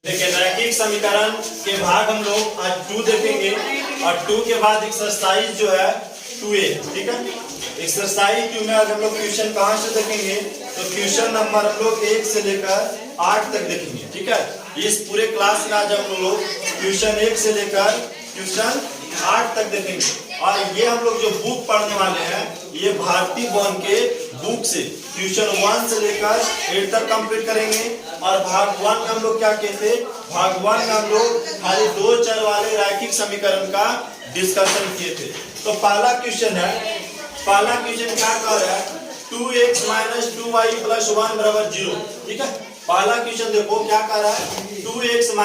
देखिए रैखिक समीकरण के भाग हम लोग आज 2 देखेंगे और 2 के बाद एक्सरसाइज जो है 2A, ठीक है। एक्सरसाइज 2 में आज हम लोग क्वेश्चन कहाँ से देखेंगे तो क्वेश्चन नंबर हम लोग 1 से लेकर 8 तक देखेंगे, ठीक है। इस पूरे क्लास में आज हम लोग क्वेश्चन 1 से लेकर क्वेश्चन 8 तक देखेंगे और ये हम लोग जो बुक पढ़ने वाले हैं ये भारती भवन के बुक से क्वेश्चन 1 से लेकर 8 तक कंप्लीट करेंगे। और भाग 1 में हम लोग क्या कहते हैं, भाग 1 में हम लोग खाली 2 चर वाले रैखिक समीकरण का डिस्कशन किए थे। तो पहला क्वेश्चन क्या कह रहा है 2x - 2y + 1 = 0, ठीक है। पहला क्वेश्चन देखो क्या कह रहा है 2x -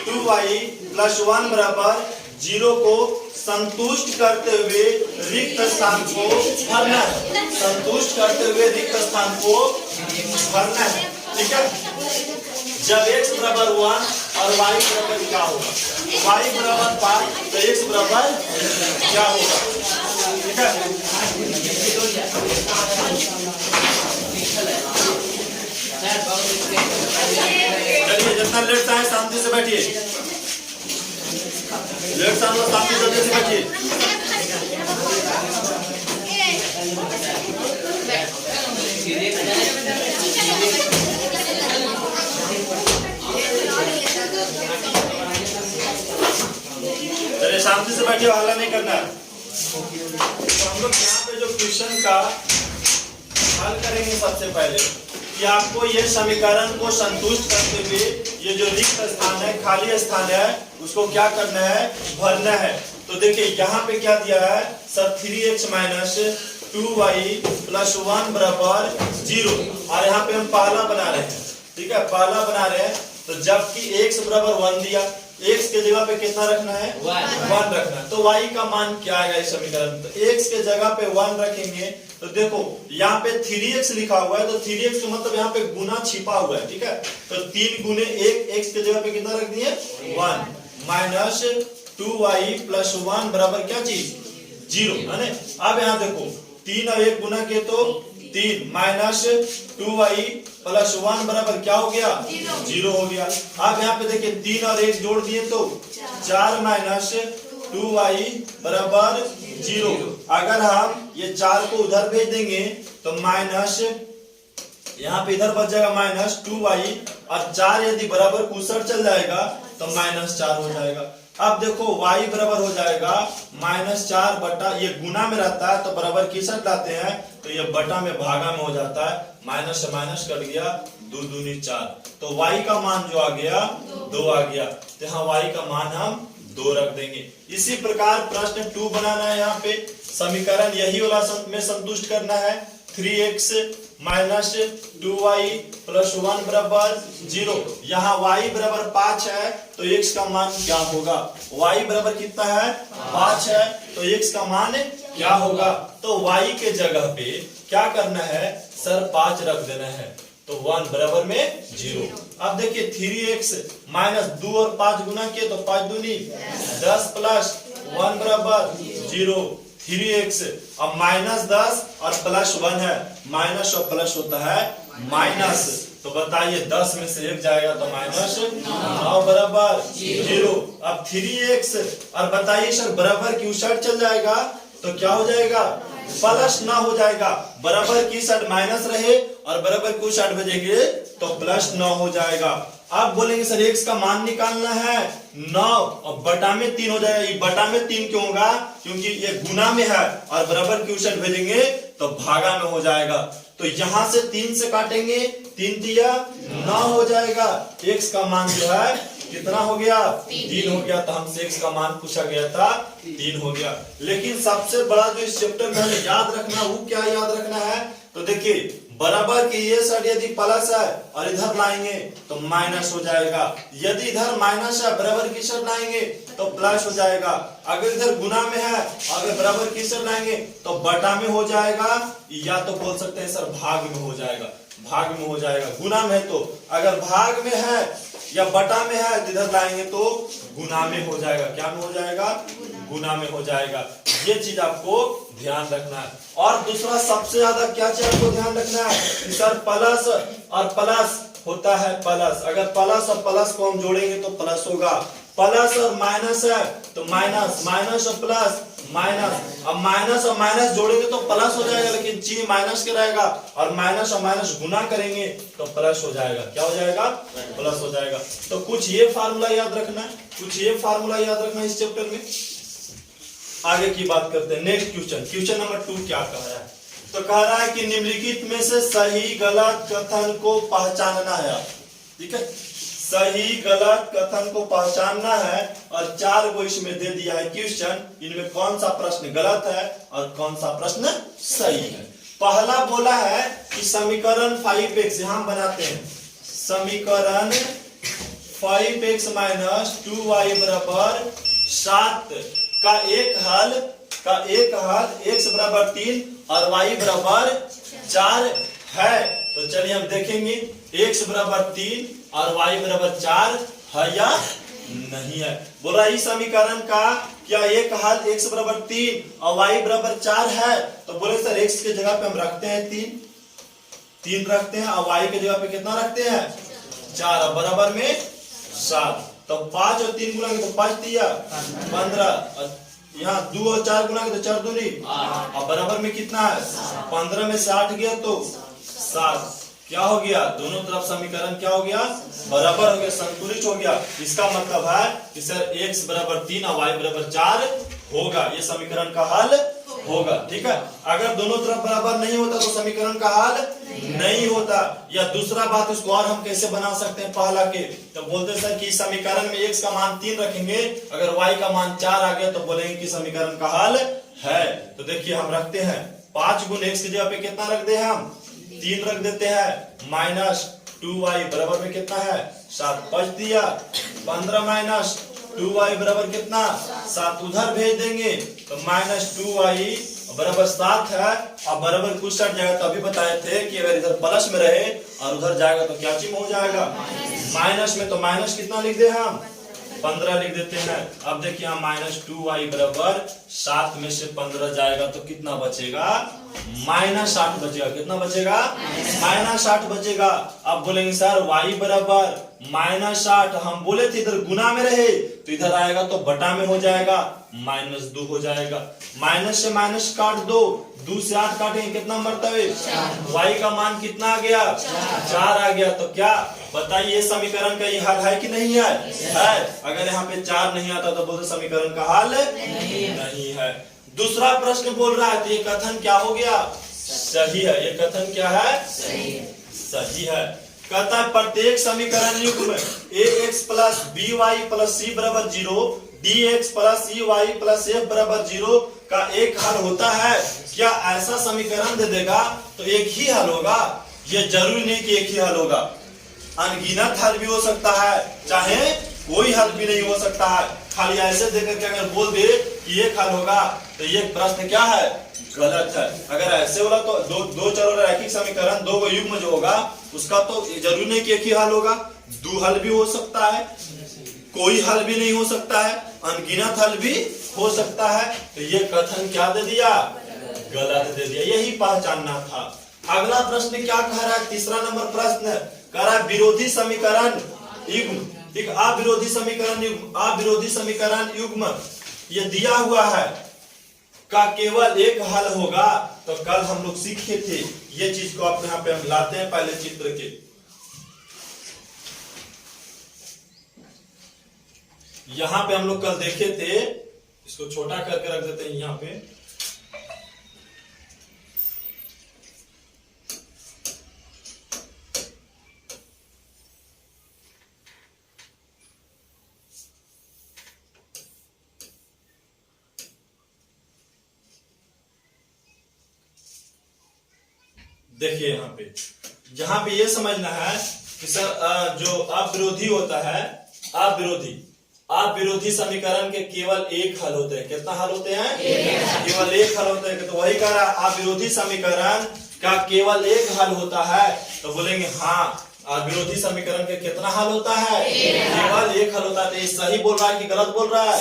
2y + 1 = 0 को संतुष्ट करते हुए रिक्त स्थान को भरना है, संतुष्ट करते हुए रिक्त स्थान को भरना है, ठीक है। जब x = 1 और y = क्या होगा, y = 5 तो x बराबर क्या होगा, ठीक है। चलिए जितना लेट आए शांति से बैठिए, लेट शांति से बैठिए। चलिए शांति से बैठिए, हल्ला नहीं करना। तो हम लोग यहाँ पे जो क्वेश्चन का हल करेंगे सबसे पहले कि आपको ये समीकरण को संतुष्ट करते हुए ये जो रिक्त स्थान है, खाली स्थान है, उसको क्या करना है, भरना है। तो देखिए यहाँ पे क्या दिया है सर 3x - 2y + 1 = 0 और यहाँ पे हम पहला बना रहे हैं, ठीक है, पहला बना रहे हैं। तो जबकि x = 1 दिया, x के जगह पे कितना रखना है 1 रखना है। तो y का मान क्या आएगा इस समीकरण में, तो x के जगह पे 1 रखेंगे। तो देखो यहाँ पे 3x लिखा हुआ है तो 3x का मतलब यहाँ पे गुना छिपा हुआ है, ठीक है। तो 3 गुने 1, x के जगह पे कितना रख दिए 1 - 2y + 1 बराबर क्या चीज 0, है ना। अब यहाँ देखो 3 और 1 गुना किए तो 3 - 2y + 1 बराबर क्या हो गया 0 हो गया। अब यहाँ पे देखिए 3 और 1 जोड़ दिए तो 4 - 2y = 0। अगर हम ये 4 को उधर भेज देंगे तो माइनस यहाँ पे इधर बच जाएगा -2y और 4 यदि बराबर कुशल चल जाएगा तो -4 हो जाएगा। अब देखो y बराबर हो जाएगा -4 बटा, ये गुना में रहता है तो बराबर किसट लाते हैं तो ये बटा में भागा में हो जाता है, माइनस से माइनस कट गया, 2 दूनी 4, तो y का मान जो आ गया 2 आ गया। तो यहाँ y का मान हम 2 रख देंगे। इसी प्रकार प्रश्न 2 बनाना है, यहाँ पे समीकरण यही वाला में संतुष्ट करना है 3x - 2y + 1 = 0। यहाँ y = 5 है तो x का मान क्या होगा, y = कितना है 5 है तो x का मान क्या होगा। तो y के जगह पे क्या करना है सर 5 रख देना है, तो 1 बराबर में 0। अब देखिए 3x - 2 और 5 गुना किए तो 5 दूनी 10 + 1 = 0। 3x अब -10 और +1 है, माइनस और प्लस होता है माइनस, तो बताइए 10 में से 1 जाएगा तो -9 बराबर 0। अब 3x और बताइए सर बराबर की उस साइड चल जाएगा तो क्या हो जाएगा +9 हो जाएगा, बराबर की साइड माइनस रहे और बराबर की साइड भेजेंगे तो +9 हो जाएगा। अब बोलेंगे सर x का मान निकालना है 9 और बटा में 3 हो जाएगा। ये बटा में 3 क्यों होगा, क्योंकि ये गुना में है और बराबर की साइड भेजेंगे तो भागा में हो जाएगा। तो यहाँ से 3 से काटेंगे, 3 दिया 9 हो जाएगा। x का मान जो है कितना हो गया 3 हो गया। तो हमसे x का मान पूछा गया था 3 हो गया। लेकिन सबसे बड़ा जो इस चैप्टर में हमें याद रखना, वो क्या याद रखना है, तो देखिए बराबर की ये साइड यदि प्लस है और इधर लाएंगे तो माइनस हो जाएगा, यदि इधर माइनस है बराबर की साइड लाएंगे तो प्लस हो जाएगा, अगर इधर गुना में है अगर बराबर की साइड लाएंगे तो बटा में हो जाएगा, या तो बोल सकते हैं सर भाग में हो जाएगा, भाग में हो जाएगा। गुना में है तो अगर भाग में है या बटा में है इधर लाएंगे तो गुना में हो जाएगा, क्या में हो जाएगा गुना में हो जाएगा। ये चीज आपको ध्यान रखना है। और दूसरा सबसे ज्यादा क्या चीज आपको ध्यान रखना है कि सर प्लस और प्लस होता है प्लस, अगर प्लस और प्लस को हम जोड़ेंगे तो प्लस होगा, प्लस और माइनस है तो माइनस, माइनस और प्लस माइनस, अब माइनस और माइनस जोड़ेंगे तो प्लस हो जाएगा, लेकिन चिन्ह माइनस के रहेगा, और माइनस और माइनस गुना करेंगे तो प्लस हो जाएगा। क्या हो जाएगा? प्लस हो जाएगा। तो कुछ ये फार्मूला याद रखना है, कुछ ये फार्मूला याद रखना है इस चैप्टर में। आगे की बात करते हैं। नेक्स्ट क्वेश्चन, क्वेश्चन नंबर 2 क्या कह रहा है? तो कह रहा है कि निम्नलिखित में से सही गलत कथन को पहचानना है। ठीक है, सही गलत कथन को पहचानना है, और 4 को इसमें दे दिया है क्वेश्चन। इनमें कौन सा प्रश्न गलत है और कौन सा प्रश्न सही है। पहला बोला है कि समीकरण 5x, यहां बनाते हैं समीकरण 5x माइनस 2y बराबर 7 का एक हल x बराबर 3 और y बराबर 4 है। तो चलिए हम देखेंगे x बराबर 3 और y बराबर 4 है या नहीं है। बोल रहा है इस समीकरण का क्या एक हल x बराबर 3 और y बराबर 4 है। तो बोले सर x के जगह पे हम रखते हैं 3 रखते हैं, और y के जगह पे कितना रखते हैं 4, और बराबर में 7। तो 5 और 3 गुना तो 5 दिया 15, यहाँ 2 और 4 गुना तो 4 दूनी, और बराबर में कितना है 15 में 60 गया तो 7। क्या हो गया? दोनों तरफ समीकरण क्या हो गया? बराबर हो गया, संतुलित हो गया। इसका मतलब है कि सर x बराबर 3 और y बराबर 4 होगा, ये समीकरण का हल होगा। ठीक है, अगर दोनों तरफ बराबर नहीं होता तो समीकरण का हल नहीं होता। या दूसरा बात, इसको और हम कैसे बना सकते हैं पहला के, तो बोलते सर कि समीकरण में x का मान 3 रखेंगे, अगर y का मान 4 आ गया तो बोलेंगे कि समीकरण का हल है। तो देखिए हम रखते हैं 5 गुण x की जगह पे कितना रख दे, हम 3 रख देते हैं, माइनस 2y बराबर में कितना है 7, 5 दिया 15 माइनस 2y बराबर कितना 7, उधर भेज देंगे तो माइनस 2y बराबर 7 है, और बराबर कुछ सट जाएगा। तो अभी बताए थे कि अगर इधर प्लस में रहे और उधर जाएगा तो क्या चिन्ह हो जाएगा माइनस में। तो माइनस कितना लिख दे, हम 15 लिख देते हैं। अब देखिए हम माइनस 2y बराबर 7 में से 15 जाएगा तो कितना बचेगा माइनस 8 बचेगा। कितना बचेगा? माइनस 8 बचेगा। अब बोलेंगे सर y बराबर माइनस 8, हम बोले थे इधर गुना में रहे तो इधर आएगा तो बटा में हो जाएगा, माइनस 2 हो जाएगा। माइनस से माइनस काट दो, 2 से 8 काटेंगे कितना मरतबे, y का मान कितना आ गया 4 आ गया। तो क्या बताइए समीकरण का ये हल है कि नहीं है? है। अगर यहाँ पे 4 नहीं आता तो बोलते समीकरण का हल नहीं है। दूसरा प्रश्न बोल रहा है तो ये कथन क्या हो गया? सही है। ये कथन क्या है? सही है। कहता है प्रत्येक समीकरण युग्म ax plus by plus c बराबर 0, dx plus ey plus f बराबर 0 का एक हल होता है। क्या ऐसा समीकरण दे देगा तो एक ही हल होगा? ये जरूरी नहीं कि एक ही हल होगा, अनगिनत हल भी हो सकता है, चाहे कोई हल भी नहीं हो सकता है। खाली ऐसे देकर के अगर बोल दे कि एक हल होगा तो ये प्रश्न क्या है? गलत है। अगर ऐसे बोला तो दो चर रैखिक समीकरण, 2 युग्म जो होगा उसका तो जरूरी नहीं कि एक ही हल होगा, 2 हल भी हो सकता है, कोई हल भी नहीं हो सकता है, अनगिनत हल भी हो सकता है। तो ये कथन क्या दे दिया? गलत दे दिया। यही पहचानना था। अगला प्रश्न क्या कह रहा है? तीसरा नंबर प्रश्न कह रहा है विरोधी समीकरण युग्म, ठीक, अविरोधी समीकरण युग्म, अविरोधी समीकरण युग्म ये दिया हुआ है का केवल एक हल होगा। तो कल हम लोग सीखे थे ये चीज को, अपने यहाँ पे हम लाते हैं पहले चित्र के। यहाँ पे हम लोग कल देखे थे, इसको छोटा करके रख देते हैं यहाँ पे। देखिए यहाँ पे, जहां पे ये समझना है कि सर जो अविरोधी होता है, अविरोधी समीकरण के केवल एक हल होते हैं। कितना हल होते हैं? केवल एक हल होते हैं। तो वही कह रहा है अविरोधी समीकरण का केवल एक हल होता है। तो बोलेंगे हाँ, और विरोधी समीकरण के कितना हल होता है? केवल एक हल होता है। तो ये सही बोल रहा है कि गलत बोल रहा है?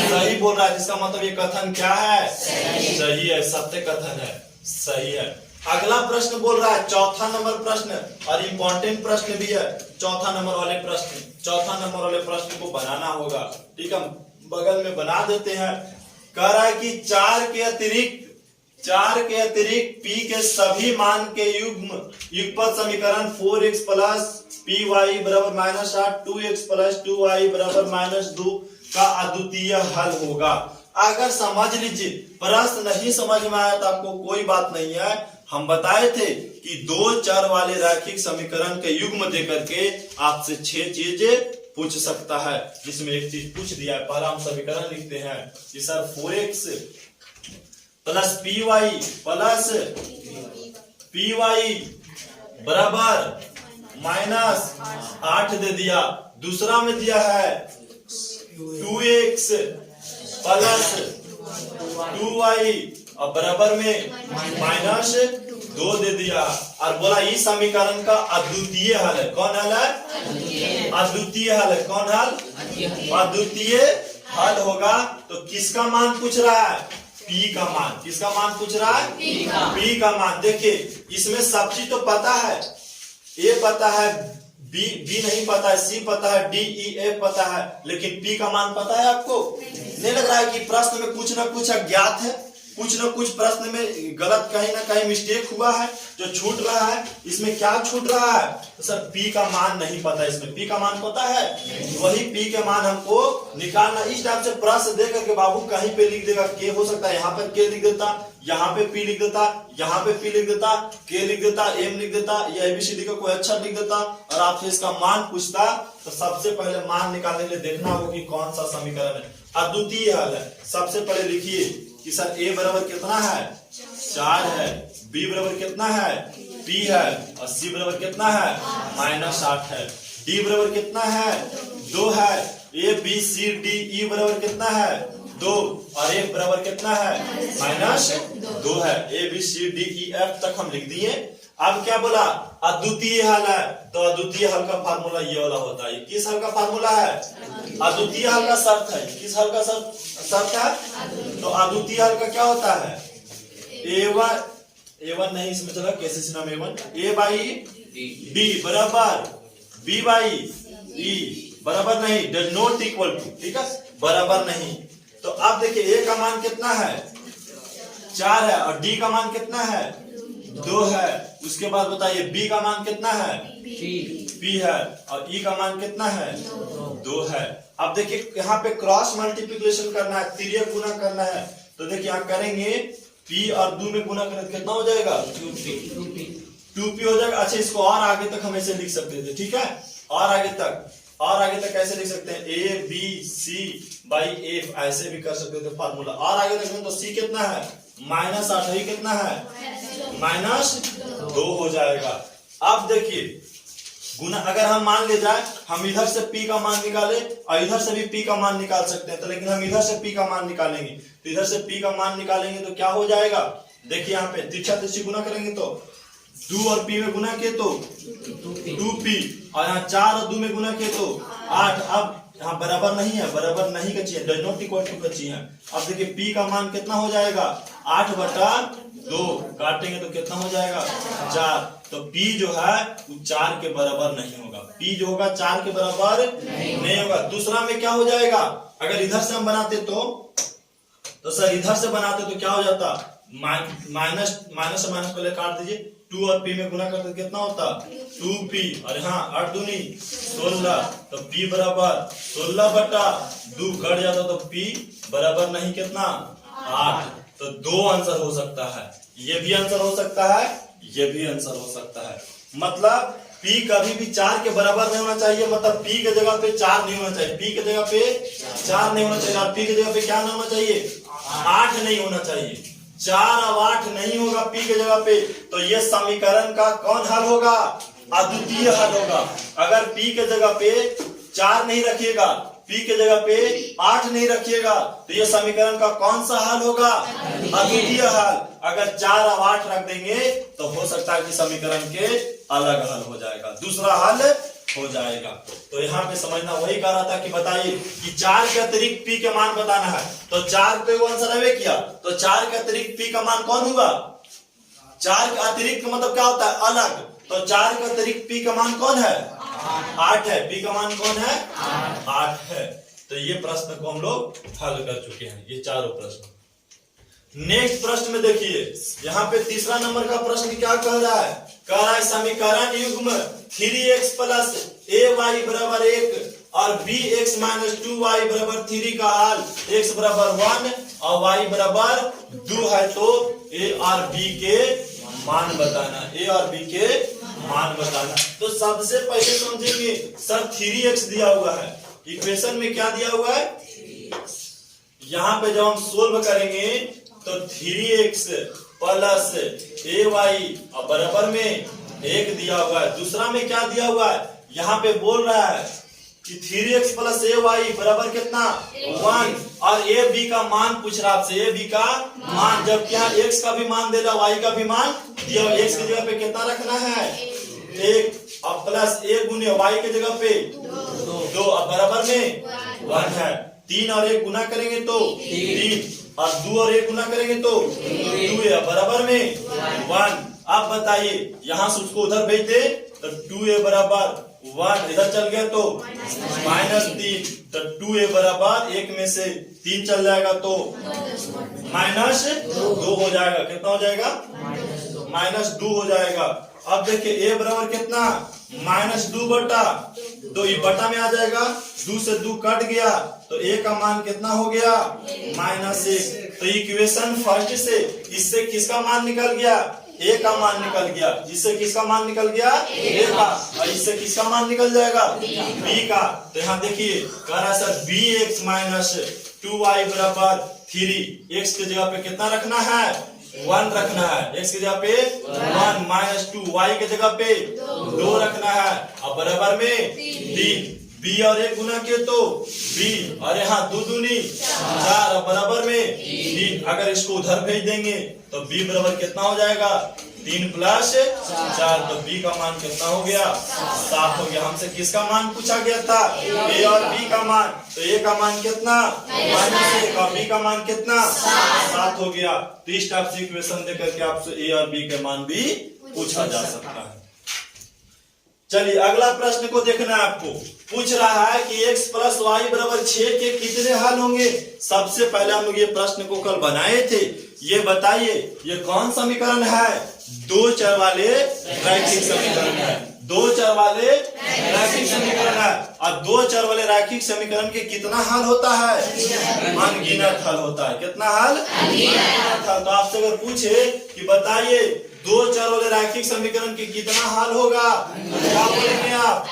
सही बोल रहा है। जिसका मतलब ये कथन क्या है? सही है, सत्य कथन है, सही है। अगला प्रश्न बोल रहा है, चौथा नंबर प्रश्न, और इम्पोर्टेंट प्रश्न भी है। चौथा नंबर वाले प्रश्न को बनाना होगा, ठीक है, बगल में बना देते हैं। कह रहा है कि 4 के अतिरिक्त p के सभी मान के युगपत समीकरण 4x प्लस py बराबर -8 2x प्लस 2y बराबर -2 का अद्वितीय हल होगा। अगर समझ लीजिए, प्रश्न नहीं समझ में आया तो आपको कोई बात नहीं है। हम बताए थे कि 2 चर वाले रैखिक समीकरण के युग्म देकर के आपसे 6 चीजें पूछ सकता है, जिसमें एक चीज पूछ दिया है। पहला हम समीकरण लिखते हैं कि सर 4x प्लस py बराबर -8 दे दिया। दूसरा में दिया है 2x प्लस 2y और बराबर में -2 दे दिया, और बोला इस समीकरण का अद्वितीय हल है। कौन हल है? अद्वितीय हल है। कौन हल? अद्वितीय हल होगा। तो किसका मान पूछ रहा है? P का मान। किसका मान पूछ रहा है? P का मान। देखिए इसमें सब चीज तो पता है, A पता है, B नहीं पता है, C पता है, D E F पता है, लेकिन P का मान पता है आपको? नहीं लग रहा है कि प्रश्न में कुछ ना कुछ अज्ञात है, कुछ ना कुछ प्रश्न में गलत कहीं ना कहीं मिस्टेक हुआ है जो छूट रहा है। इसमें क्या छूट रहा है? तो सर P का मान नहीं पता। इसमें P का मान पता है, वही P के मान हमको निकालना। इस टाइप से प्रश्न दे करके बाबू कहीं पे लिख देगा K, हो सकता है यहाँ पे K लिख देता, यहाँ पे P लिख देता, यहाँ पे P लिख देता, K लिख देता, M लिख देता, या ABCD का कोई अक्षर लिख देता, और आपसे इसका मान पूछता। तो सबसे पहले मान निकालने के लिए देखना होगा कि कौन सा समीकरण है, अद्वितीय हल है। सबसे पहले लिखिए कि सर A बराबर कितना है? 4 है, B बराबर कितना है? P है, और C बराबर कितना है? -8 है, D बराबर कितना है? 2 है, A B C D E बराबर कितना है? 2, और F बराबर कितना है? -2 है। A B C D E F तक हम लिख दिए। अब क्या बोला? अद्वितीय हल है। तो अद्वितीय हल का फार्मूला ये वाला होता है। किस हल का फार्मूला है? अद्वितीय हल का शर्त है। किस हल का शर्त है? तो अद्वितीय हल का क्या होता है? A1 नहीं, इसमें चला कैसे नाम A1 A बाई B बराबर B बाई E बराबर नहीं, डज नॉट इक्वल टू, ठीक है, बराबर नहीं। तो अब देखिए A का मान कितना है? 4 है, और D का मान कितना है? 2 है। उसके बाद बताइए B का मान कितना है? P है, और E का मान कितना है? 2 है। अब देखिए यहाँ पे क्रॉस मल्टीप्लिकेशन करना है, तिर्यक गुना करना है। तो देखिए यहाँ करेंगे P और 2 में गुना करें तो कितना हो जाएगा? 2P हो जाएगा। अच्छा, इसको और आगे तक हम ऐसे लिख सकते थे, ठीक है, और आगे तक कैसे लिख सकते हैं? A B C by F ऐसे भी कर सकते थे फार्मूला। और आगे तक तो C कितना है? -8 ही कितना है? -2 हो जाएगा। अब देखिए गुना, अगर हम मान ले जाए हम इधर से P का मान निकाले और इधर से भी P का मान निकाल सकते हैं, तो लेकिन हम इधर से P का मान निकालेंगे तो इधर से P का मान निकालेंगे तो क्या हो जाएगा? देखिए यहाँ पे तिरछा तिरछी गुना करेंगे तो 2 और P में गुना किए तो 2P, और यहाँ 4 और 2 में गुना किए तो 8। अब यहाँ बराबर नहीं है, बराबर नहीं का चाहिए, डज नॉट इक्वल टू का चाहिए। अब देखिए P का मान कितना हो जाएगा? 8/2, काटेंगे तो कितना हो जाएगा? 4। तो P जो है वो 4 के बराबर नहीं होगा। P जो होगा 4 के बराबर नहीं होगा। दूसरा में क्या हो जाएगा? अगर इधर से हम बनाते तो सर इधर से बनाते तो क्या हो जाता? माइनस से माइनस पहले काट दीजिए, 2 और P में गुना करते कितना होता? 2P, और यहाँ 8 दूनी 16, तो P बराबर 16/2 कट जाता तो P बराबर नहीं कितना? 8। तो 2 आंसर हो सकता है, ये भी आंसर हो सकता है, ये भी आंसर हो सकता है। मतलब P कभी भी 4 के बराबर नहीं होना चाहिए, मतलब P के जगह पे 4 नहीं होना चाहिए, P के जगह पे 4 नहीं होना चाहिए, और P के जगह पे क्या होना चाहिए? 8 नहीं होना चाहिए। 4 और 8 नहीं होगा P के जगह पे, तो ये समीकरण का कौन हल होगा? अद्वितीय हल होगा। अगर P के जगह पे 4 नहीं रखिएगा, P के जगह पे 8 नहीं रखिएगा, तो ये समीकरण का कौन सा हल होगा? अद्वितीय हल। अगर 4 और 8 रख देंगे तो हो सकता है कि समीकरण के अलग हल हो जाएगा, दूसरा हल हो जाएगा। तो यहाँ पे समझना वही कह रहा था कि बताइए कि 4 के अतिरिक्त p के मान बताना है, तो 4 पे आंसर है किया, तो 4 के अतिरिक्त p का मान कौन होगा? 4 का अतिरिक्त का मतलब क्या होता है? अलग। तो 4 का अतिरिक्त p का मान कौन है? 8 है। p का मान कौन है? 8 है। तो ये प्रश्न को हम लोग हल कर चुके हैं, ये चारों प्रश्न। नेक्स्ट प्रश्न में देखिए, यहाँ पे तीसरा नंबर का प्रश्न क्या कह रहा है? कह रहा है समीकरण युग्म 3x प्लस ay बराबर 1 और bx माइनस 2y बराबर 3 का हल x बराबर 1 और y बराबर 2 है, तो a और b के मान बताना, a और b के मान बताना। तो सबसे पहले समझेंगे सर 3x दिया हुआ है, इक्वेशन में क्या दिया हुआ है? यहाँ पे जब हम सोल्व करेंगे तो 3x प्लस ay और बराबर में 1 दिया हुआ है। दूसरा में क्या दिया हुआ है? यहाँ पे बोल रहा है कि 3x प्लस ay बराबर कितना? 1 और a b का मान पूछ रहा आपसे, a b का मान, जबकि यहाँ x का भी मान दे रहा, y का भी मान दिया। x की जगह पे कितना रखना है? 1 और प्लस a गुने y की जगह पे 2 और बराबर में 1 है। 3 और 1 गुना करेंगे तो 3 और 2 और 1 गुना करेंगे तो 2 है, बराबर में 1। आप बताइए यहाँ से उसको उधर भेज दे तो 2a बराबर 1 इधर चल गया तो -3, तो 2a बराबर 1 में से 3 चल जाएगा तो -2 हो जाएगा। कितना हो जाएगा? -2 हो जाएगा। अब देखिए a बराबर कितना? -2 बटा 2, ये बटा में आ जाएगा, 2 से 2 कट गया तो a का मान कितना हो गया? -1। तो इक्वेशन फर्स्ट से इससे किसका मान निकल गया? a का मान निकल गया। इससे किसका मान निकल गया? a का। और इससे किसका मान निकल जाएगा? b का। तो यहाँ देखिए कह रहा है सर bx माइनस 2y बराबर 3, x की जगह पे कितना रखना है? 1 रखना है। x की जगह पे 1 माइनस 2, y की जगह पे 2 रखना है और बराबर में 3। b और 1 गुना किए तो b और यहाँ 2 दूनी 4 और बराबर में 3। अगर इसको उधर भेज देंगे तो b बराबर कितना हो जाएगा? 3 प्लस 4, तो b का मान कितना हो गया? 7 हो गया। हमसे किसका मान पूछा गया था? a और b का मान। तो a का मान कितना? -1 और b का मान कितना? 7 हो गया। तो इस टाइप से इक्वेशन देकर के आपसे a और b के मान भी पूछा जा सकता है। चलिए अगला प्रश्न को देखना है आपको। पूछ रहा है कि x प्लस वाई बराबर 6 के कितने हल होंगे? सबसे पहले हम लोग ये प्रश्न को कल बनाए थे। ये बताइए ये कौन समीकरण है? 2 चर वाले रैखिक समीकरण है। 2 चर वाले रैखिक समीकरण है। और 2 चर वाले रैखिक समीकरण के कितना हल होता है? अनगिनत हल होता है। कितना हल? अनगिनत हल। तो आपसे अगर पूछे कि बताइए 2 चर वाले रैखिक समीकरण के कितना हल होगा, क्या बोलेंगे आप?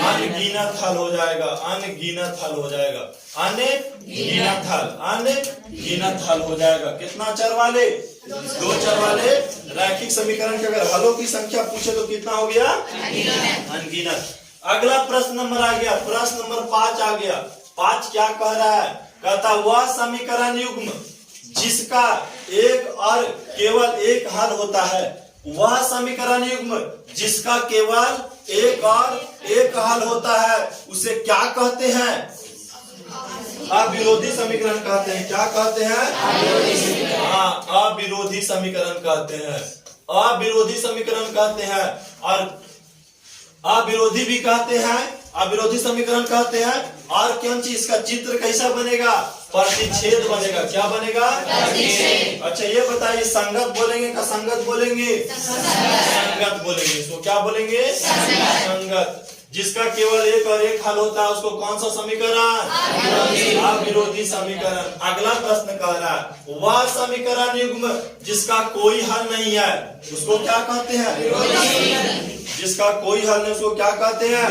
अनगिनत हल हो जाएगा। अनगिनत हल हो जाएगा। अनगिनत हल, अनगिनत हल हो जाएगा। कितना चर वाले? 2 चर वाले रैखिक समीकरण के अगर हलों की संख्या पूछे तो कितना हो गया? अनगिनत। अगला प्रश्न नंबर आ गया, प्रश्न नंबर 5 आ गया। 5 क्या कह रहा है? कहता वह समीकरण युग्म जिसका एक और केवल एक हल होता है। वह समीकरण युग्म जिसका केवल एक और एक हल होता है उसे क्या कहते हैं? अविरोधी समीकरण कहते हैं। क्या कहते हैं? हाँ, अविरोधी समीकरण कहते हैं। अविरोधी समीकरण कहते हैं और अविरोधी भी कहते हैं, अविरोधी समीकरण कहते हैं। और कौन चीज इसका चित्र कैसा बनेगा? प्रतिच्छेद बनेगा। क्या बनेगा? अच्छा ये बताइए संगत बोलेंगे का संगत बोलेंगे? संगत बोलेंगे। इसको क्या बोलेंगे? संगत। जिसका केवल एक और एक हल होता है उसको कौन सा समीकरण? अविरोधी समीकरण। अगला प्रश्न कह रहा है वह समीकरण युग्म जिसका कोई हल नहीं है उसको क्या कहते हैं? जिसका कोई हल नहीं उसको क्या कहते हैं?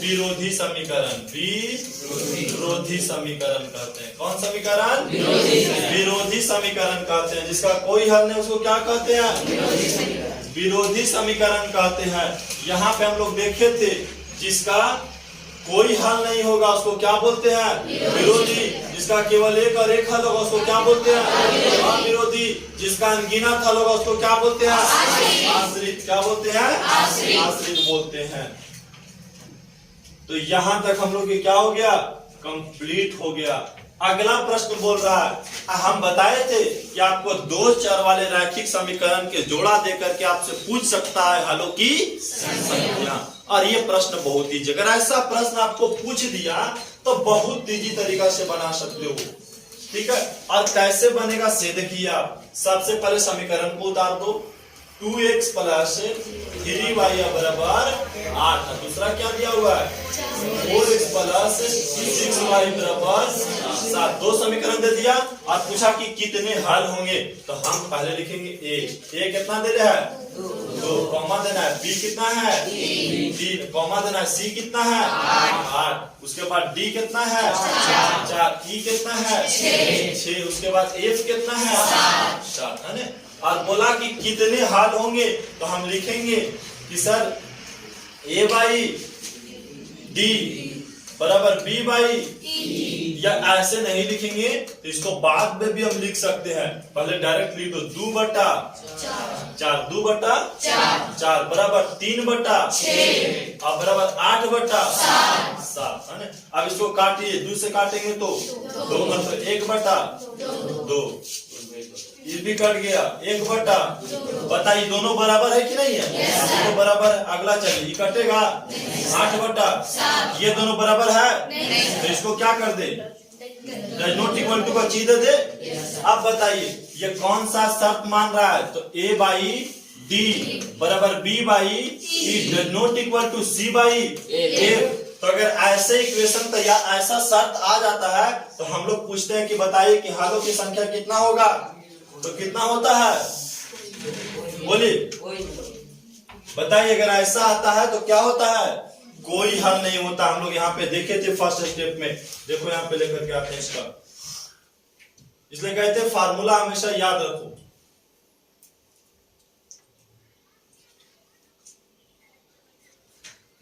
विरोधी समीकरण। विरोधी समीकरण कहते हैं। कौन समीकरण? विरोधी समीकरण कहते हैं। जिसका कोई हल नहीं उसको क्या कहते हैं? विरोधी समीकरण कहते हैं। यहाँ पे हम लोग देखे थे जिसका कोई हल नहीं होगा उसको क्या बोलते हैं? विरोधी। जिसका केवल एक और एक हल होगा उसको क्या बोलते हैं? अविरोधी। जिसका अनगिनत हल होगा उसको क्या बोलते हैं? आश्रित। क्या बोलते हैं? आश्रित बोलते हैं। तो यहां तक हम लोग क्या हो गया? कंप्लीट हो गया। अगला प्रश्न बोल रहा है, हम बताए थे कि आपको दो चर वाले रैखिक समीकरण के जोड़ा देकर के आपसे पूछ सकता है हलों की संख्या। और ये प्रश्न बहुत ईजी, अगर ऐसा प्रश्न आपको पूछ दिया तो बहुत ईजी तरीका से बना सकते हो। ठीक है, और कैसे बनेगा से देखिए आप। सबसे पहले समीकरण को उतार दो, 2x प्लस 3y बराबर 8। दूसरा क्या दिया हुआ है? 4x प्लस 6y बराबर 7। दो समीकरण दे दिया और पूछा कि कितने हल होंगे। तो हम पहले लिखेंगे a कितना दे रहा है? 2, कॉमा देना है। b कितना है? 3, कॉमा देना है। c कितना है? 8। उसके बाद d कितना है? 4। e कितना है? 6। उसके बाद f कितना है? 7, है ना। और बोला कि कितने हल होंगे, तो हम लिखेंगे कि सर a बाई डी बराबर b बाई e, या ऐसे नहीं लिखेंगे तो इसको बाद में भी हम लिख सकते हैं। पहले डायरेक्ट लिख दो 2 बटा 4, 2 बटा 4 बराबर 3 बटा 6 और बराबर 8 बटा 7, है ना। अब इसको काटिए, 2 से काटेंगे तो 2 मतलब 1 बटा 2, ये भी कट गया 1 बटा। बताइए दोनों बराबर है कि नहीं है? दोनों बराबर। अगला चलिए, ये कटेगा 8 बटा, ये दोनों बराबर है तो इसको क्या कर दे? नॉट इक्वल टू का चीज दे दे। अब बताइए ये कौन सा शर्त मान रहा है? तो a बाई डी बराबर b by E not equal to c by a। तो अगर ऐसे इक्वेशन तैयार, ऐसा शर्त आ जाता है तो हम लोग पूछते हैं कि बताइए कि हलों की संख्या कितना होगा? तो कितना होता है? बोलिए, बताइए। अगर ऐसा आता है तो क्या होता है? कोई हल नहीं होता। हम लोग यहाँ पे देखे थे फर्स्ट स्टेप में, देखो यहाँ पे लेकर के आते हैं इसका। इसलिए कहते हैं फार्मूला हमेशा याद रखो।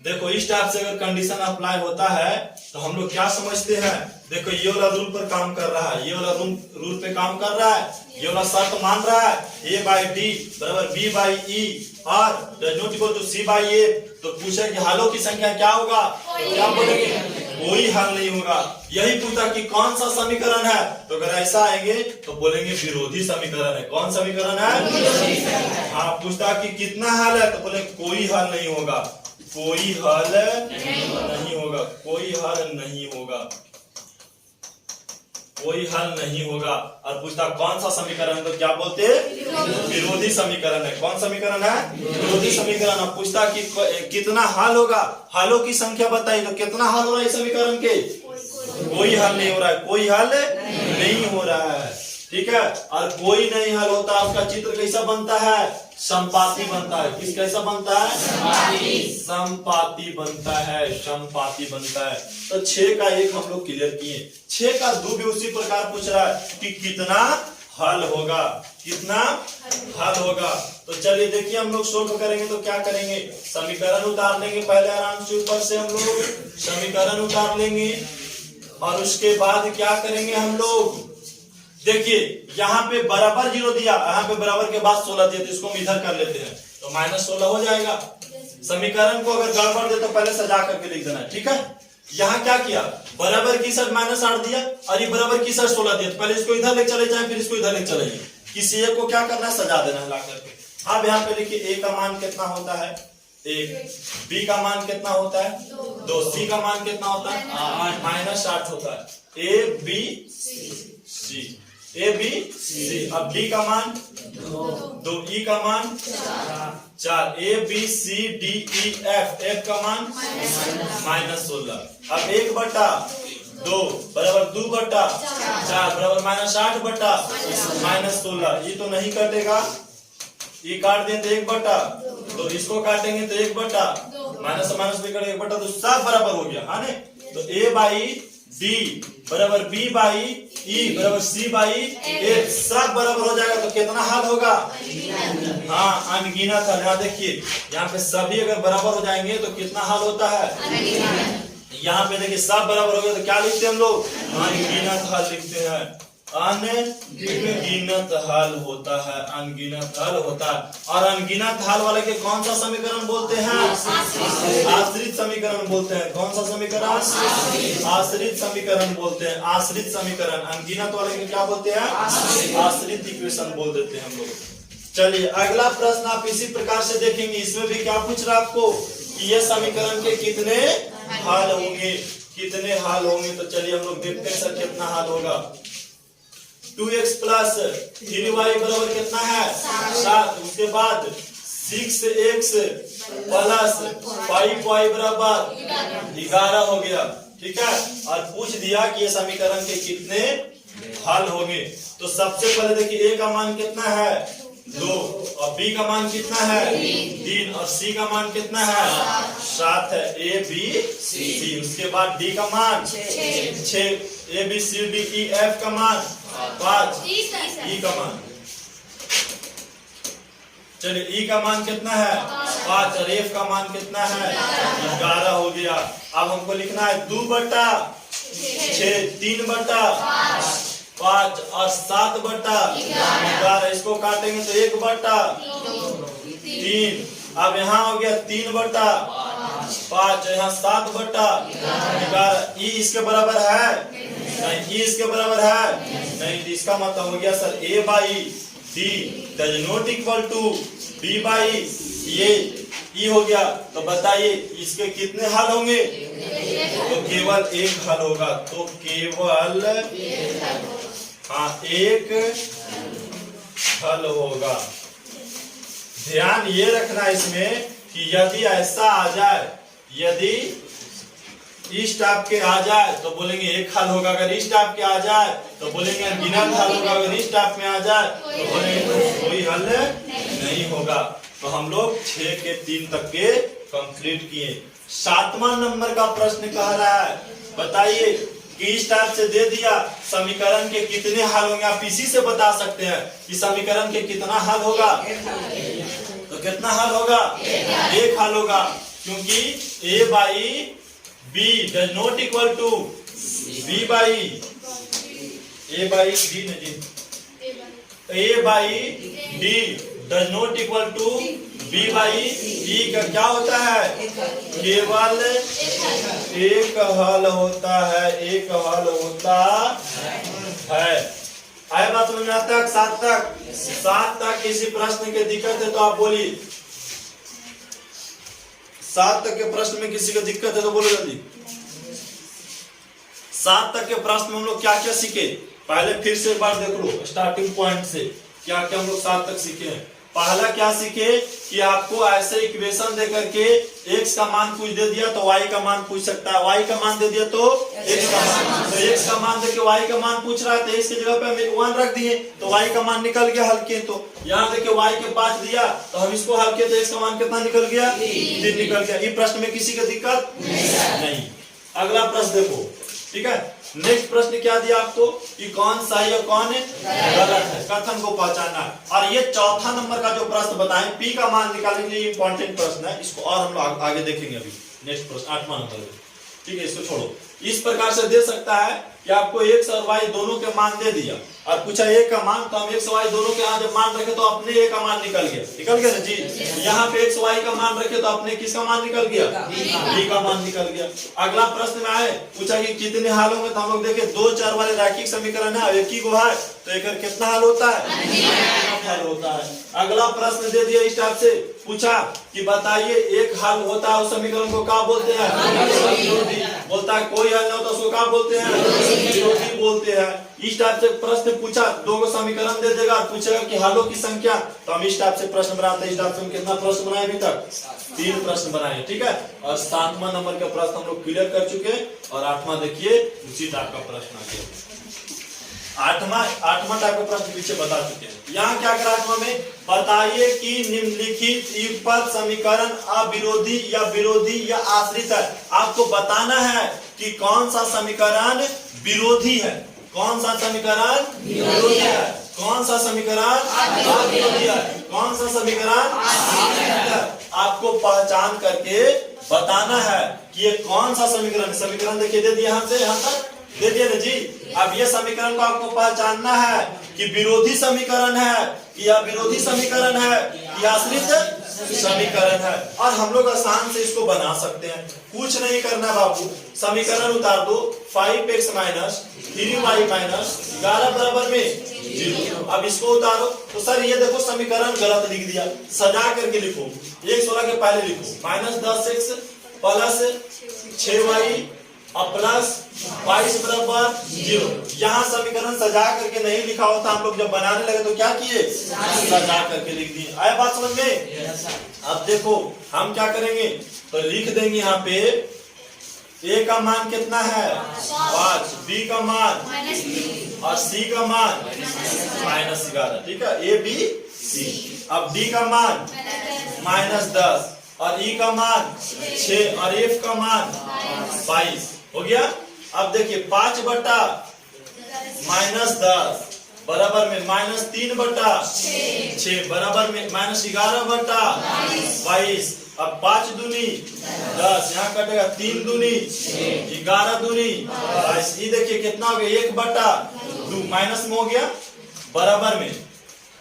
देखो इस टाइप से अगर कंडीशन अप्लाई होता है तो हम लोग क्या समझते हैं? देखो ये वाला रूल पर काम कर रहा है, ये वाला रूल पे काम कर रहा है, ये वाला शर्त मान रहा है a बाई डी बराबर b बाई ई और not equal to c by a। तो पूछे कि हलों की संख्या क्या होगा? तो क्या बोलेंगे? कोई हल नहीं होगा। यही पूछा कि कौन सा समीकरण है, तो अगर ऐसा आएंगे तो बोलेंगे विरोधी समीकरण है। कौन समीकरण है? हाँ, पूछता कि कितना हल है तो बोले कोई हल नहीं होगा, कोई हल नहीं होगा, कोई हल नहीं होगा, कोई हल नहीं होगा। और पूछता कौन सा समीकरण, तो क्या बोलते? विरोधी समीकरण है। कौन समीकरण है? विरोधी समीकरण। अब पूछता कि कितना हल होगा, हलों की संख्या बताइए। तो कितना हल हो रहा है इस समीकरण के? कोई हल नहीं हो रहा है, कोई हल नहीं हो रहा है। ठीक है, और कोई नहीं हल होता, उसका चित्र कैसा बनता है? समपाती बनता है। किस कैसा बनता है? समपाती बनता है, समपाती बनता है। तो 6 का 1 हम लोग क्लियर किए। 6 का 2 भी उसी प्रकार पूछ रहा है कि कितना हल होगा, कितना हल होगा। तो चलिए देखिए हम लोग सोल्व करेंगे तो क्या करेंगे? समीकरण उतार लेंगे पहले आराम से, ऊपर से हम लोग समीकरण उतार लेंगे और उसके बाद क्या करेंगे हम लोग? देखिए यहाँ पे बराबर 0 दिया, यहाँ पे बराबर के बाद 16 दिया, तो इसको हम इधर कर लेते हैं तो -16 हो जाएगा। समीकरण को अगर गड़बड़ दे तो पहले सजा करके लिख देना। ठीक है, यहाँ क्या किया? बराबर की साइड -8 दिया और ये बराबर की साइड 16 दिया, तो पहले इसको इधर ले चले जाए फिर इसको इधर ले चले जाए। किसी एक को क्या करना है? सजा देना है ला करके। अब यहाँ पे देखिए a का मान कितना होता है? 1। b का मान कितना होता है? 2। c का मान कितना होता है? -8 होता है। a b c, a b c। अब d का मान 2, e का मान 4, a b c d e f, f का मान -16। अब 1 बटा 2 बराबर 2 बटा 4 बराबर -8 बटा -16। ये तो नहीं कटेगा, ये काट दें तो 1 बटा, तो इसको काटेंगे तो 1 बटा, माइनस माइनस भी करेंगे 1 बटा, तो सब बराबर हो गया। हाँ, तो a बाई डी बराबर b बाई ई बराबर c बाई ए, सब बराबर हो जाएगा। तो कितना हल होगा? हाँ, अनगिनत हल। यहाँ देखिए, यहाँ पे सभी अगर बराबर हो जाएंगे तो कितना हल होता है? यहाँ पे देखिए सब बराबर हो गया तो क्या लिखते हैं हम लोग? अनगिनत हल लिखते हैं। अनगिनत हल होता है, अनगिनत हल होता है। और अनगिनत हल वाले के कौन सा समीकरण बोलते हैं? आश्रित समीकरण बोलते हैं। कौन सा समीकरण? आश्रित समीकरण बोलते हैं। आश्रित समीकरण। अनगिनत वाले के क्या बोलते हैं? आश्रित इक्वेशन बोल देते हैं हम लोग। चलिए अगला प्रश्न आप इसी प्रकार से देखेंगे। इसमें भी क्या पूछ रहा है आपको कि ये समीकरण के कितने हल होंगे, कितने हल होंगे। तो चलिए हम लोग देखते हैं सर कितना हल होगा। 2x प्लस 3y बराबर कितना है? 7। उसके बाद 6x प्लस 5y बराबर 11 हो गया। ठीक है, और पूछ दिया कि ये समीकरण के कितने हल होंगे। तो सबसे पहले देखिए a का मान कितना है? 2, और b का मान कितना है? 3, और c का मान कितना है? 7 है। a b c। उसके बाद d का मान 6, a b c d e f का मान 5, e का मान, चलिए e का मान कितना है? 5, और f का मान कितना है? 11 हो गया। अब हमको लिखना है 2/6, 3/5 और 7/11। इसको काटेंगे तो 1/3। अब यहाँ हो गया 3/5, यहाँ 7/11। ई इसके बराबर है? नहीं। ई इसके बराबर है? नहीं। तो इसका मतलब हो गया sir a by d does not equal to b by a। E हो गया। तो बताइए इसके कितने हल होंगे? तो केवल एक हल होगा। तो केवल एक हल होगा। ध्यान ये रखना इसमें कि यदि ऐसा आ जाए, यदि इस टाइप के आ जाए तो बोलेंगे एक हल होगा। अगर इस टाइप के आ जाए तो बोलेंगे अनगिनत हल होगा। अगर इस टाइप में आ जाए तो बोलेंगे कोई हल नहीं होगा। तो हम लोग 6 के 3 तक के कंप्लीट किए। 7वां नंबर का प्रश्न कह रहा है, बताइए कि इस टाइप से दे दिया समीकरण के कितने हल होंगे। आप इसी से बता सकते हैं कि समीकरण के कितना हल होगा। तो कितना हल होगा? एक हल होगा, क्योंकि a by b does not equal to b by a by d नहीं, a by d does not equal to b by e का क्या होता है? केवल एक हल होता है। एक हल होता है। आए बात समझ में आता है? 7 तक किसी प्रश्न के दिक्कत है तो आप बोलिए। 7 तक के प्रश्न में किसी को दिक्कत है तो बोलो जल्दी। 7 तक के प्रश्न में हम लोग क्या क्या सीखे? पहले फिर से एक बार देख लो स्टार्टिंग पॉइंट से क्या क्या हम लोग 7 तक सीखे हैं। पहला क्या सीखे कि आपको ऐसे इक्वेशन दे करके x का मान पूछ दे दिया तो y का मान पूछ सकता है, y का मान दे दिया तो x का मान। तो x का मान देके y का मान पूछ रहा है तो x की जगह पे हम 1 रख दिए तो y का मान निकल गया हल के। तो यहाँ देखे y के 5 दिया तो हम इसको हल के तो x का मान कितना निकल गया? 3 निकल गया। इस प्रश्न में किसी की दिक्कत नहीं। अगला प्रश्न देखो, ठीक है। नेक्स्ट प्रश्न क्या दिया आपको कि कौन सही और कौन गलत है, कथन को पहचानना। और ये चौथा नंबर का जो प्रश्न बताएं p का मान निकालने के लिए इंपॉर्टेंट प्रश्न है। इसको और हम लोग आगे देखेंगे। अभी नेक्स्ट प्रश्न 8वां नंबर, ठीक है, इसको छोड़ो। इस प्रकार से दे सकता है कि आपको x और y दोनों के मान दे दिया और पूछा a का मान, तो हम x y दोनों के यहाँ जब मान रखे तो अपने a का मान निकल गया ना जी। यहाँ पे x y का मान रखे तो अपने किसका मान निकल गया? b का मान निकल गया। अगला प्रश्न में आए पूछा कि कितने हल होंगे तो हम लोग देखे 2 4 वाले रैखिक समीकरण है, एक ही को है तो एक कितना हल होता है? हल होता है। अगला प्रश्न दे दिया इस टाइप से, पूछा कि बताइए एक हल होता है उस समीकरण को क्या बोलते हैं? विरोधी। बोलता है कोई हल नहीं होता उसको क्या बोलते हैं? विरोधी बोलते हैं। इस टाइप से प्रश्न पूछा, 2 समीकरण दे देगा, पूछेगा कि हलों की संख्या, तो हम इस टाइप से प्रश्न बनाते हैं। इस टाइप से हम कितना प्रश्न बनाए अभी तक? 3 प्रश्न बनाए, ठीक है। और 7वां नंबर का प्रश्न हम लोग क्लियर कर चुके हैं और 8वां देखिए उसी टाइप का प्रश्न आ गया। 8वां टाइप का प्रश्न पीछे बता चुके हैं। यहाँ क्या करा 8वां में, बताइए कि निम्नलिखित युगपत समीकरण अविरोधी या विरोधी या आश्रित है। आपको बताना है कि कौन सा समीकरण विरोधी है, कौन सा समीकरण विरोधी है, कौन सा समीकरण अविरोधी है, कौन सा समीकरण आश्रित है। आपको पहचान करके बताना है कि ये कौन सा समीकरण। समीकरण देखिए दे दिया यहाँ से यहाँ तक दे दिया ना जी। अब ये समीकरण को आपको पहचानना है कि विरोधी समीकरण है कि या विरोधी समीकरण है या आश्रित समीकरण है, और हम लोग आसान से इसको बना सकते हैं। कुछ नहीं करना बाबू, समीकरण उतार दो 5x माइनस 3y माइनस 11 बराबर में 0। अब इसको उतारो तो सर ये देखो समीकरण गलत लिख दिया, सजा करके लिखो, 116 के पहले लिखो माइनस 10x प्लस 6y और प्लस 22 बराबर 0। यहाँ समीकरण सजा करके नहीं लिखा होता, हम लोग जब बनाने लगे तो क्या किए, सजा करके लिख दिए। आया बात समझ में? अब देखो हम क्या करेंगे, तो लिख देंगे यहाँ पे a का मान कितना है 5, b का मान और c का मान -11, ठीक है, a b c। अब d का मान -10 और e का मान 6 और f का मान 22 हो गया। अब देखिए 5 बटा -10 बराबर में -3 बटा 6 बराबर में -11 बटा 22। अब 5 दूनी 10, यहाँ कटेगा 3 दूनी 11 दूनी 22। ये देखिए कितना हो गया 1 बटा 2 माइनस में हो गया बराबर में,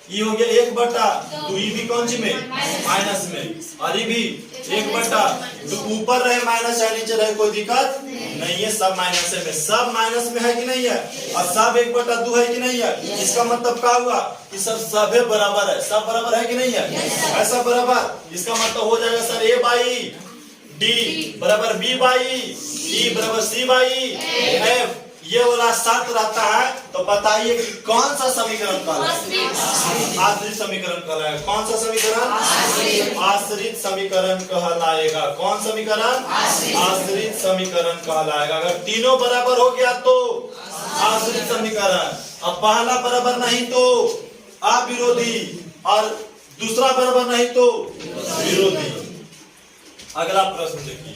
ये हो गया 1 बटा 2, ये भी कौन सी में माइनस में, और ये भी 1 बटा 2 ऊपर रहे माइनस या नीचे रहे कोई दिक्कत नहीं है, सब माइनस में, सब माइनस में है कि नहीं है, और सब 1 बटा 2 है कि नहीं है। इसका मतलब क्या हुआ कि सब बराबर है, सब बराबर है कि नहीं है, ऐसा बराबर। इसका मतलब हो जाएगा सर a बाई डी बराबर b बाई e बराबर c बाई f, ये वाला साथ रहता है। तो बताइए कि कौन सा समीकरण कहलाएगा, आश्रित समीकरण कहलाएगा। कौन सा समीकरण, आश्रित समीकरण कहलाएगा। कौन समीकरण, आश्रित समीकरण कहलाएगा। अगर तीनों बराबर हो गया तो आश्रित समीकरण, अब पहला बराबर नहीं तो अविरोधी और दूसरा बराबर नहीं तो विरोधी। अगला प्रश्न देखिए,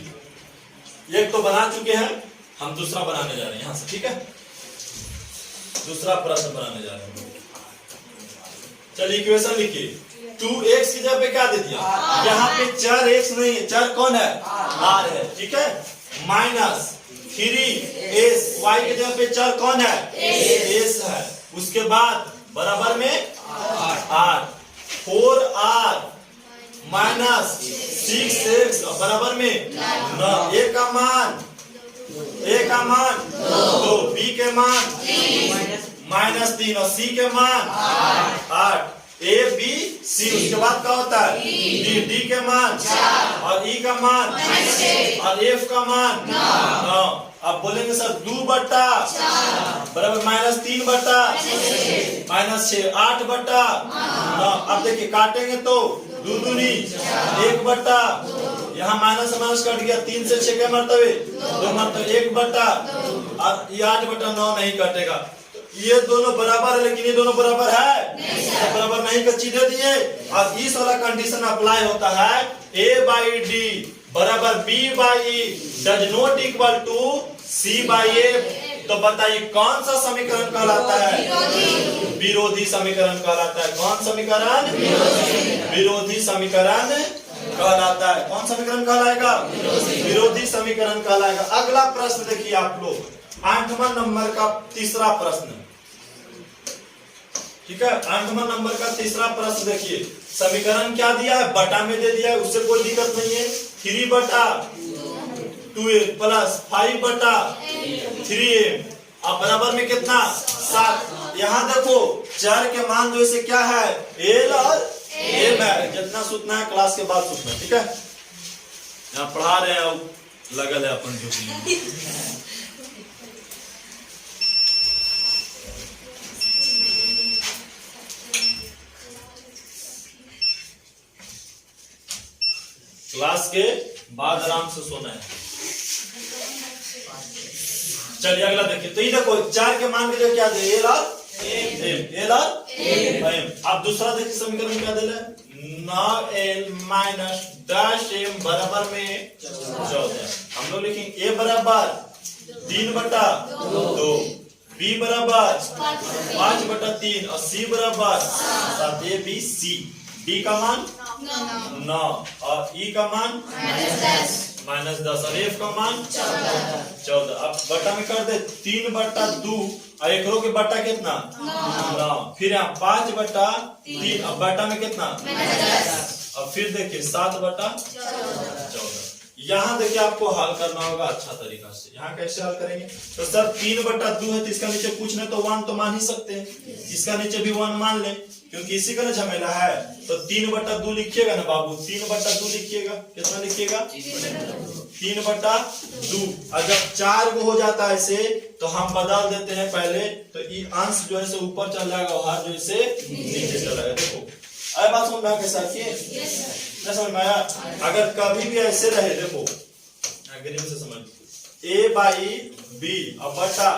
एक तो बना चुके हैं, हम दूसरा बनाने जा रहे हैं यहां से, ठीक है, दूसरा प्रश्न बनाने जा रहे हैं। चलिए इक्वेशन लिखिए, 2x की जगह पे क्या दे दिया, यहाँ पे चर x नहीं है, चर कौन है r है, ठीक है, माइनस 3s, y की जगह पे चर कौन है s है, उसके बाद बराबर में 8, 4r माइनस 6x बराबर में 9, a का मान 2, b के मान -3 और c के मान 8, a b c, उसके बाद क्या होता है d के मान और e का मान और f का मान 9। अब बोलेंगे सर 2 बटा बराबर -3 बटा -6, 8 बटा 9। अब देखिए काटेंगे तो 2 दूनी 1 बटा, यहाँ माइनस माइनस कट गया, 3 से 6 के मरतबे 2 मरतबे 1 बटा, और ये 8 बटा 9 नहीं कटेगा। ये दोनों बराबर है, लेकिन ये दोनों बराबर है नहीं, बराबर नहीं का चीजें दिए। और इस वाला कंडीशन अप्लाई होता है, a बाई डी बराबर b by does not equal to c by a। तो बताइए कौन सा समीकरण कहलाता है, विरोधी समीकरण कहलाता है। कौन समीकरण, विरोधी समीकरण कहलाता है। कौन समीकरण कहलाएगा, विरोधी समीकरण कहलाएगा। अगला प्रश्न देखिए आप लोग, 8वां नंबर का तीसरा प्रश्न, ठीक है, 8वां नंबर का तीसरा प्रश्न देखिए। समीकरण क्या दिया है, बटा में दे दिया है, उससे कोई दिक्कत नहीं है। 3 बटा 2a प्लस 5 बटा 3a, अब बराबर में कितना 7। यहाँ देखो चर के मान जो इसे क्या है एल और एम है, जितना सूतना है क्लास के बाद सूतना, ठीक है। यहाँ पढ़ा रहे हैं, लगल है अपन ड्यूटी। क्लास के बाद आराम से सोना है। चलिए अगला देखिए, तो ये देखो 4 के मान के जो क्या दे एल और एल और एम। अब दूसरा देखिए समीकरण क्या दे रहा है, 9l माइनस 10m बराबर में 14। हम लोग लिखेंगे a बराबर 3 बटा 2, b बराबर 5 बटा 3 और c बराबर 7। a b c, d का मान 9 और e का मान -10 और f का मान 14। अब बटा में कर दे 3/2 और एक रो के बटा कितना 9। फिर यहाँ 5/3 अब बटा में कितना अब फिर देखिए 7/14। यहाँ देखिए आपको हल करना होगा अच्छा तरीका से। यहाँ कैसे हल करेंगे तो सर 3/2 है तो इसका नीचे कुछ नहीं तो 1 तो मान ही सकते हैं, इसका नीचे भी 1 मान ले क्योंकि इसी का ना झमेला है। तो 3/2 लिखिएगा ना बाबू, 3/2 लिखिएगा। कितना लिखिएगा 3/2। और जब 4 को हो जाता है ऐसे तो हम बदल देते हैं पहले, तो ये अंश जो है ऊपर चल जाएगा और हाथ जो है नीचे चला जाएगा। देखो अरे बात समझ में आया कैसा न समझ में आया। अगर कभी भी ऐसे रहे देखो अंग्रेजी से समझ a/b और बटा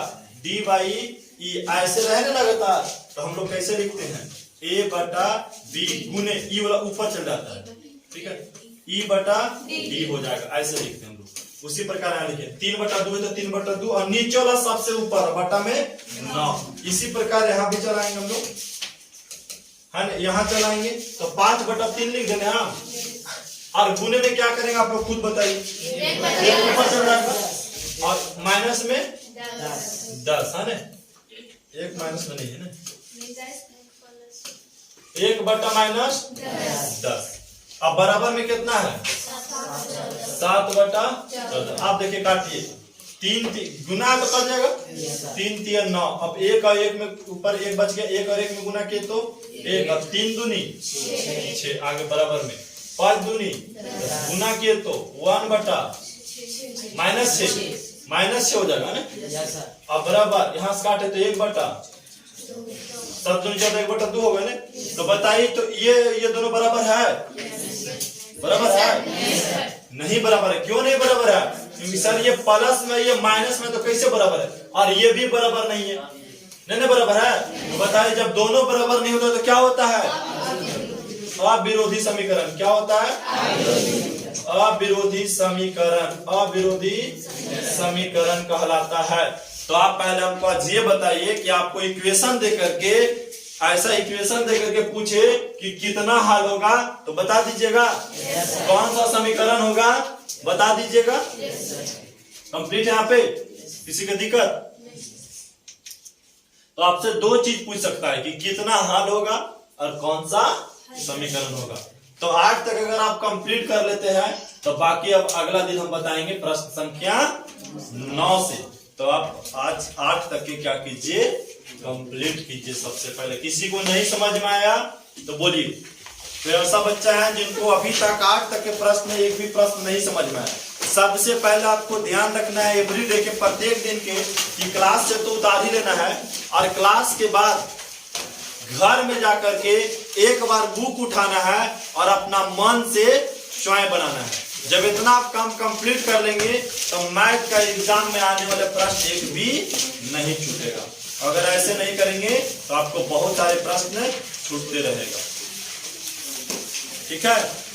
d/e ऐसे रहे ना लगातार तो हम लोग कैसे लिखते हैं a/b गुने ई वाला ऊपर चल जाता है, ठीक है e/d हो जाएगा, ऐसे लिखते हैं हम लोग। उसी प्रकार यहाँ लिखे 3/2 है तो 3/2 और नीचे वाला सबसे ऊपर बटा में 9। इसी प्रकार यहाँ भी चलाएंगे हम लोग है ना, यहाँ चलाएंगे तो 5/3 लिख देने हम। और गुने में क्या करेंगे आप लोग खुद बताइए, एक ऊपर चल जाएगा और माइनस में 10 है ना, एक माइनस में नहीं है ना, 1/-10। अब बराबर में कितना है 7/14। आप देखिए काटिए 3 गुना तो कर जाएगा 3×3 9। अब 1 और 1 में ऊपर 1 बच गया, 1 और 1 में गुना किए तो 1। अब 3 दूनी 6 आगे बराबर में 5 दूनी गुना किए तो 1/-6 -6 हो जाएगा ना। अब बराबर यहाँ से काटे तो 1/7 दूनी 1/2 हो गए ना। तो बताइए तो ये दोनों बराबर है, बराबर है नहीं बराबर है। क्यों नहीं बराबर है क्योंकि सर ये प्लस में ये माइनस में तो कैसे बराबर है, और ये भी बराबर नहीं है, नहीं बराबर है। तो बताइए जब दोनों बराबर नहीं होता तो क्या होता है अविरोधी समीकरण। क्या होता है अविरोधी समीकरण कहलाता है। तो आप पहले हमको आज ये बताइए कि आपको इक्वेशन दे करके ऐसा इक्वेशन दे करके पूछे कि कितना हल होगा तो बता दीजिएगा, कौन सा समीकरण होगा बता दीजिएगा। कंप्लीट यहाँ पे किसी को दिक्कत तो आपसे 2 चीज पूछ सकता है कि कितना हल होगा और कौन सा समीकरण होगा। तो 8 तक अगर आप कंप्लीट कर लेते हैं तो बाकी अब अगला दिन हम बताएंगे प्रश्न संख्या 9 से। तो आप आज 8 तक के क्या कीजिए कंप्लीट कीजिए। सबसे पहले किसी को नहीं समझ में आया तो बोलिए। तो ऐसा बच्चा है जिनको अभी तक 8 तक के प्रश्न एक भी प्रश्न नहीं समझ में आया, सबसे पहले आपको ध्यान रखना है एवरीडे के प्रत्येक दिन के कि क्लास से तो उतार ही लेना है, और क्लास के बाद घर में जाकर के एक बार बुक उठाना है और अपना मन से स्वयं बनाना है। जब इतना आप काम कंप्लीट कर लेंगे तो मैथ का एग्जाम में आने वाले प्रश्न एक भी नहीं छूटेगा। अगर ऐसे नहीं करेंगे तो आपको बहुत सारे प्रश्न छूटते रहेगा, ठीक है।